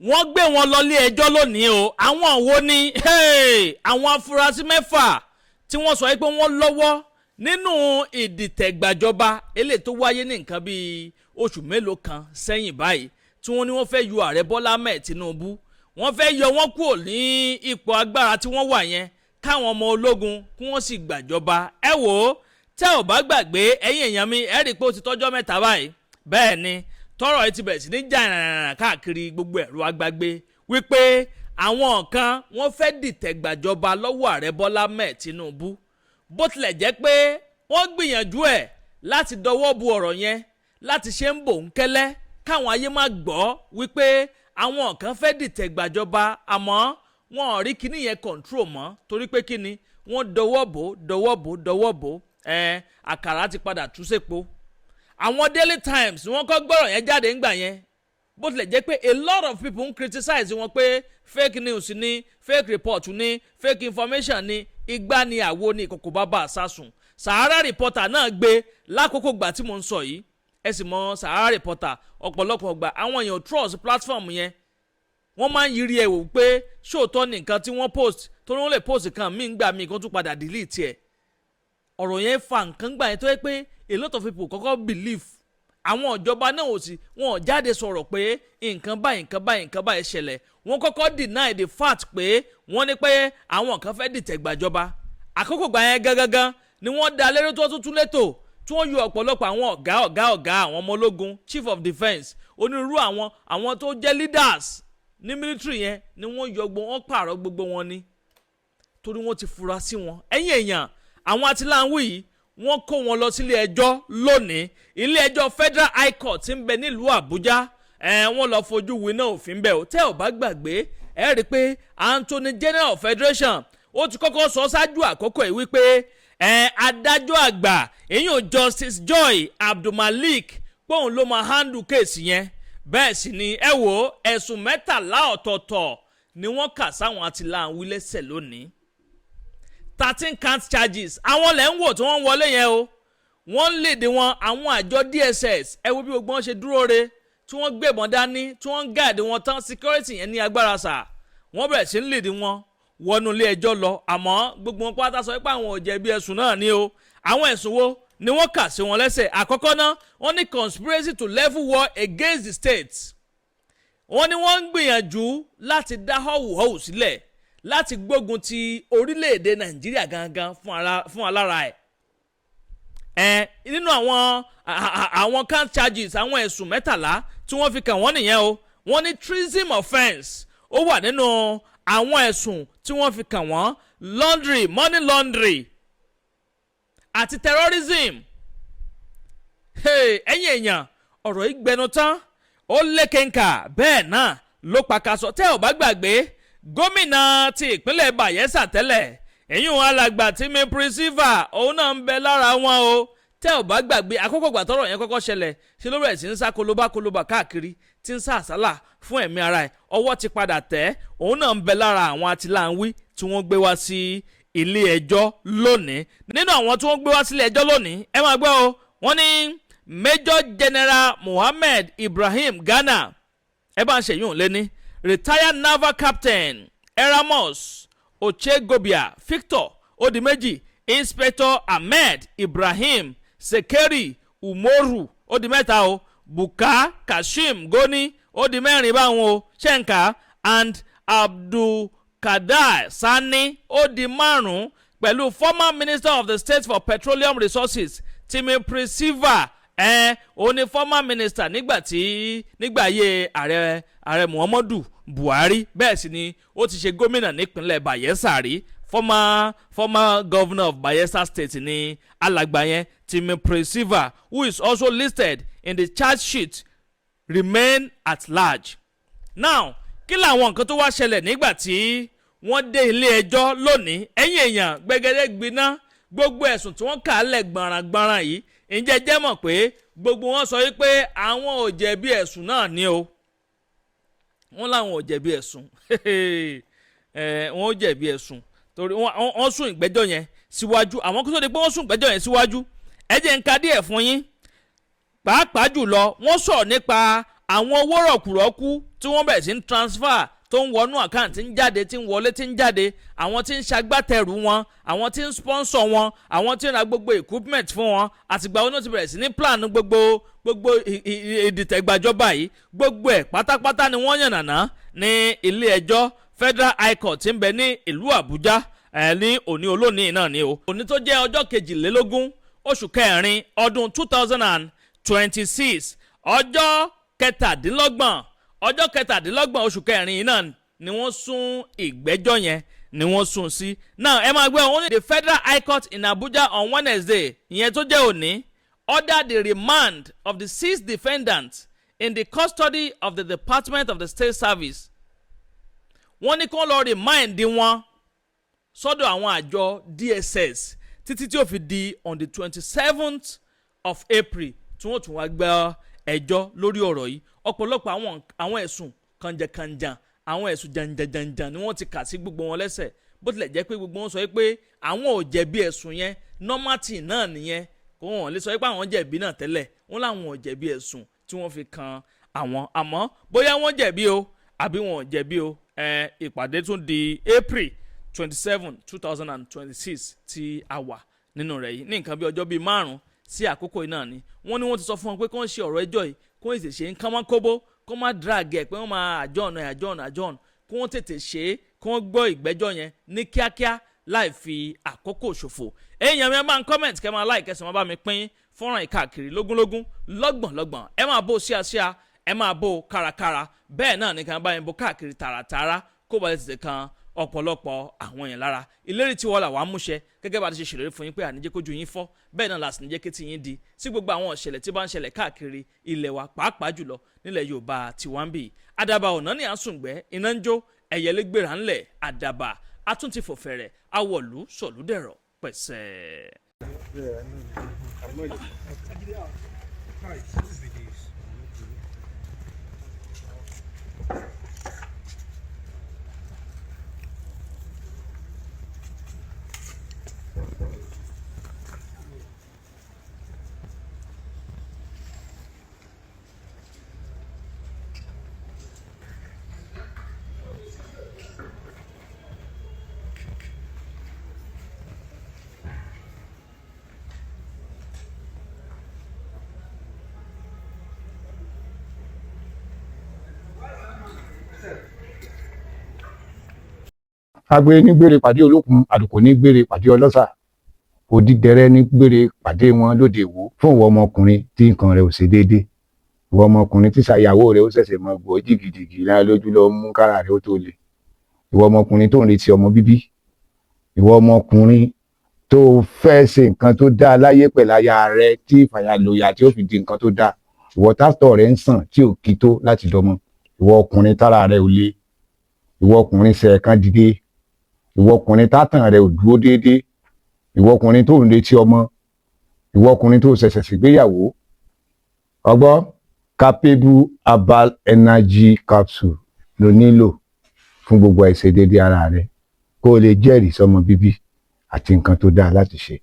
wọ́n gbé wọn lọ ilé ẹjọ́ lónìí o. Àwọn wo ni àwọn afurasí mẹ́fà tí wọ́n sọ pé wọ́n lọ́wọ́ nínú ìdìtẹ̀gbàjọba eléyìí tó wáyé ní nǹkan bíi oṣù mélòó kan sẹ́yìn báyìí tí wọ́n ní wọ́n fẹ́ yọ Ààrẹ Bọ́lá Ahmed Tinubu. Wọ́n fẹ́ yọ wọ́n kúrò ní ipò agbára tí wọ́n wà yẹn káwọn ọmọ ológun kí wọ́n sì gbàjọba. Ẹ wò ó, tẹ́ ò bá gbàgbé ẹ̀yin èèyàn mi, ẹ rí i pé ó ti tọ́jọ́ mẹ́ta báyìí. Bẹ́ẹ̀ ni tọ́rọ̀ ẹ ti bẹ̀rẹ̀ sí ní jà ràràrà káàkiri gbogbo ẹ̀rọ agbágbé wípé àwọn kan wọ́n fẹ́ dìtẹ̀gbàjọba lọ́wọ́ Ààrẹ Bọ́lá Ahmed Tinubu. Bó tilẹ̀ jẹ́ pé wọ́n gbìyànjú ẹ̀ láti dọwọ́ bu ọ̀rọ̀ yẹn láti ṣe ń bò ń kẹ́lẹ́ káwọn ayé má gbọ́ wípé àwọn kan fẹ́ dìtẹ̀gbàjọba, àmọ́ wọn ò rí kíní yẹn control mọ́ torí pé kíni wọ́n dọwọ́ bò àkàrà ti padà tú sépo. Àwọn Daily Times wọ́n kọ́ gbọ́rọ̀ yẹn jáde ńgbà yẹn, bó tilẹ̀ jẹ́ pé a lot of people ń criticize wọn pé fake news ni, fake report ni, fake information ni, igbá ni àwo ni ìkòkò bàbá àsásùn. Sahara Reporter náà gbé lákòókò gbà tí mo ń sọ yìí. Ẹ sì mọ Sahara Reporter ọ̀pọ̀lọpọ̀ gbà àwọn èèyàn trust platform yẹn, wọ́n máa ń yiri ẹ̀ wò pé ṣóòótọ́ ní nǹkan tí wọ́n post tó ní wọ́n lè post kan míì gbà míì kó tún padà delete ẹ̀. Ọ̀rọ̀ yẹn fa nǹkan gbà yẹn tó yẹ pé a lot of people kọ́kọ́ believe àwọn ìjọba náà ò sí, wọn ò jáde sọ̀rọ̀ pé nǹkan báyìí ṣẹlẹ̀. Wọ́n kọ́kọ́ deny the fact pé wọ́n ní pé àwọn kan fẹ́ dìtẹ̀gbàjọba. Àkókò gbà yẹn gangan ni wọ́n dá lérò tó tún létò tí wọ́n yọ ọ̀pọ̀lọpọ̀ àwọn ọ̀gá àwọn ọmọ ológun, chief of defence, onírúurú àwọn tó jẹ́ leaders ní military yẹn ni wọ́n yọ wọ́n pààrọ̀ gbogbo wọn ni torí wọ́n ti fura sí wọn. Ẹ̀yin èèyàn, àwọn atiláwí yìí wọ́n kó wọn lọ sílé ẹjọ́ lónìí. Ilé ẹjọ́ Federal High Court tí ń bẹ nílùú Àbújá, wọ́n lọ fojú winá òfin bẹ́ẹ̀ o. Tẹ́ ò bá gbàgbé, ẹ rí i pé Attorney General of Federation ó ti kọ́kọ́ sọ ṣáájú àkókò yìí wípé adájọ́ àgbà èyàn Justice Joy Abdulmalik pòun ló máa handle case yẹn. Bẹ́ẹ̀ sì ni ẹ wò ẹ̀sùn 13 ọ̀tọ̀ọ̀tọ̀ ni wọ́n kà sáwọn atiláwí lẹ́sẹ̀ lónìí. 13 count charges àwọn lẹ́ ń wò tí wọ́n ń wọlé yẹn o. Wọ́n ń léde wọn àwọn àjọ DSS, ẹ wo bí gbogbo wọn ṣe dúró re tí wọ́n gbébọn dání tí wọ́n ń gáàdì wọn tán. Security yẹn ní agbára sà. Wọ́n bẹ̀rẹ̀ sí ń léde wọn wọnú ilé ẹjọ́ lọ, àmọ́ gbogbo wọn pátá sọ pé àwọn ò jẹ̀bi ẹ̀sùn náà ni o. Àwọn ẹ̀sùn wo ni wọ́n kà sí wọn lẹ́sẹ̀? Àkọ́kọ́ náà wọ́n ní conspiracy to level war against the state. Wọ́n ní wọ́n ń gbìyànjú láti dá họ́wùhọ́wù sílẹ̀ láti gbógun ti orílẹ̀-èdè Nàìjíríà gangan fún alára ẹ̀. Nínú àwọn count charges àwọn ẹ̀sùn 13 tí wọ́n fi kàn wọ́n nìyẹn o. Wọ́n ní treason offence ó wà nínú àwọn ẹ̀sùn tí wọ́n fi kàn wọ́n, money laundry àti terrorism. Ẹ̀yin èèyàn, ọ̀rọ̀ yìí gbẹnu tán ó lékenkà bẹ́ẹ̀ náà ló pàkàṣọ. Tẹ́ ò bá gbàgbé, gómìnà ti ìpínlẹ̀ Bayelsa tẹ́lẹ̀ èyún alàgbà Timi Priscilla òun náà ń bẹ lára wọn o. Tẹ́ ò bá gbàgbé, àkókò gbà tọ́rọ̀ yẹn kọ́kọ́ ṣẹlẹ̀ ṣe ló bẹ̀rẹ̀ sí ń sá kolobá káàkiri tí ń sá àsálà fún ẹ̀mí ara ẹ̀. Ọwọ́ ti padà tẹ̀, òun náà ń bẹ lára àwọn atiláwí tí wọ́n gbé wá sí ilé ẹjọ́ lónìí. Nínú àwọn tí wọ́n gbé wá sílé ẹjọ́ lónìí, ẹ máa gbọ́ o, wọ́n ní Major General Mohammed Ibrahim Ghana, ẹ bá ń ṣèyún lẹ́ni, retired naval captain Eramos Ochegobia Victor Odimeji, Inspector Ahmed Ibrahim Sekeri Umoru ó di 3 o, Buka Kashim Goni ó di 4 báwọn o, Shenka and Abdulkadir Sani ó di 5 pẹ̀lú former Minister of the State for Petroleum Resources Timi Priscilla ó ní former minister nígbà ayé ààrẹ Muhammadu Buhari. Bẹ́ẹ̀ sì ni ó ti ṣe gómìnà nípínlẹ̀ Bayelsa rí. Former governor of Bayelsa State ni alàgbà yẹn Timi Priscilla, who is also listed in the charge sheet, remain at large. Now kí làwọn nǹkan tó wá ṣẹlẹ̀ nígbà tí wọ́n dé ilé ẹjọ́ lónìí? Ẹ̀yin èèyàn, gbẹgẹdẹ gbiná gbogbo ẹ̀sùn tí wọ́n kà á lẹ̀ gbọ̀nràngbọ̀nràn yìí. Ǹjẹ́ jẹ́ mọ̀ pé gbogbo wọn sọ wípé àwọn ò jẹ̀bi ẹ̀sùn náà ni o. Wọ́n láwọn ò jẹ̀bi ẹ̀sùn wọ́n ò jẹ̀bi ẹ̀sùn torí wọ́n sún ìgbẹ́jọ́ yẹn síwájú. Àwọn kó tó di pé wọ́n sún ìgbẹ́jọ́ yẹn síwájú, ẹ jẹ́ n ka díẹ̀ fún yín. Pàápàá jùlọ wọ́n sọ̀rọ̀ nípa àwọn owó rọ̀kùrọ̀kú tí wọ́n bẹ̀rẹ̀ sí ń transfer tó ń wọnú àkáǹtì ń jáde tí ń wọlé tí ń jáde, àwọn tí ń ṣagbátẹrù wọn, àwọn tí ń sponsor wọn, àwọn tí ń ra gbogbo equipment fún wọn, àtìgbà wọn náà ti bẹ̀rẹ̀ sí ní plan gbogbo ìdìtẹ̀gbàjọba yìí, gbogbo ẹ̀ pátápátá ni wọ́n yànnàná ní ilé ẹjọ́ Federal High Court tí ń bẹ ní ìlú Àbújá ní òní olónìí náà ni o. Òní tó jẹ́ ọjọ́ 22 oṣù kẹrin ọdún 2026, ọjọ́ kẹtàdínlọ́gbọ̀n oṣù kẹrin náà ni wọ́n sún ìgbẹ́jọ́ yẹn ni wọ́n sún sí. Now ẹ máa gbé wọn ní the Federal High Court in Abuja on Wednesday ìyẹn tó jẹ́ òní ordered the remand of the 6 defendants in the custody of the Department of the State Service. Wọ́n ní kí wọ́n lọ remind wọn sọ́dọ̀ àwọn àjọ DSS títí tí ó fi di on the 27th of April tí wọ́n tún wá gba ẹjọ́ lórí ọ̀rọ̀ yìí. Ọ̀pọ̀lọpọ̀ àwọn ẹ̀sùn kànjàkànjà, àwọn ẹ̀sùn jàǹjàǹjà ni wọ́n ti kà sí gbogbo wọn lẹ́sẹ̀, bó tilẹ̀ jẹ́ pé gbogbo wọn sọ pé àwọn ò jẹ̀bi ẹ̀sùn yẹn, nọ́mátì náà nìyẹn, kó wọn lè sọ pé àwọn jẹ̀bi náà tẹ́lẹ̀, wọ́n láwọn ò jẹ̀bi ẹ̀sùn tí wọ́n fi kan àwọn, àmọ́ bóyá wọ́n jẹ̀bi o àbí wọn ò jẹ̀bi o, ìpàdé tún di April 27, 2026 tí a wà nínú rẹ̀ yìí ní nǹkan bí ọjọ́ bíi 5 sí àkókò yìí náà ni wọ́n ní wọ́n ti sọ fún wọn pé kí wọ́n ṣe ọ̀rọ̀ ẹjọ́ yìí kí wọ́n ṣe ń kán mọ́ kóbó kó má drag ẹ̀ pé wọ́n máa àjọ́n kí wọ́n tètè ṣe é kí wọ́n gbọ́ ìgbẹ́jọ́ yẹn ní kíákíá láì fi àkókò ṣòfò. èèyàn mi ẹ máa ń comment kẹ́ máa like kẹ́sì máa bá mi pín fọ́nrán ìkàkiri lógúnlógún lọ́gbọ̀nlọ́gbọ̀n, ẹ máa bó ṣíaṣía, ẹ máa bó kárakára, bẹ́ẹ̀ náà ní kan bá yẹn bó káàkiri tààràtààrà kó bá lè tètè kan ọ̀pọ̀lọpọ̀ àwọn yẹn lára. Ìlérí tí wọ́n là wá múṣẹ gẹ́gẹ́ bá ti ṣe ṣèlérí fún yín pé àníjẹ́ kójú yín fọ́, bẹ́ẹ̀ náà làsì níjẹ́ kétí yín di sí gbogbo àwọn ìṣẹ̀lẹ̀ tí bá ń ṣẹlẹ̀ káàkiri ilẹ̀ wa pàápàá jùlọ nílẹ̀ Yorùbá tiwa ń bì. Àdàbà ọ̀nà ní àsùngbẹ́ iná ń jó ẹ̀yẹlé gbéra ńlẹ̀, àdàbà atúntì fòfẹ̀rẹ̀ awọ̀lú sọ̀lúdẹ̀rọ̀ pẹ̀sẹ̀. Agbe ní gbére pàdé olókun, àdùkò ní gbére pàdé ọlọ́ṣà, òdìdẹrẹ́ ní gbére pàdé wọn lóde ìwò. Fún ìwọ ọmọkùnrin tí nǹkan rẹ̀ ò ṣe déédé, ìwọ ọmọkùnrin tí ṣàyàwó rẹ̀ ó ṣẹ̀ṣẹ̀ mọ gbọ́ jìgìjìgì lára lójú lọ mú kára rẹ̀ ó tó le, ìwọ ọmọkùnrin tó ń retí ọmọ bíbí, ìwọ ọmọkùnrin tó fẹ́ ṣe nǹkan tó dáa láyé pẹ̀lú aya rẹ̀ tí ìfàyàlòyà tí ó fi di nǹkan tó dáa, ìwọ tásítọ̀ rẹ̀ ń sàn tí ò kí tó láti dọmọ, ìwọ ọkùnrin tára rẹ̀ ò le, ìwọ ọkùnrin ṣẹ̀ẹ̀kan dìde, ìwọ ọkùnrin tátàn rẹ̀ ò dúró déédéé, ìwọ ọkùnrin tó ń retí ọmọ, ìwọ ọkùnrin tó ṣẹ̀ṣẹ̀ ṣègbéyàwó. Ọgbọ́ capable herbal energy capsule ló nílò fún gbogbo àìṣedéédé ara rẹ̀ kó o lè jẹ́rìí sọmọ bíbí àti nǹkan tó dáa láti ṣe.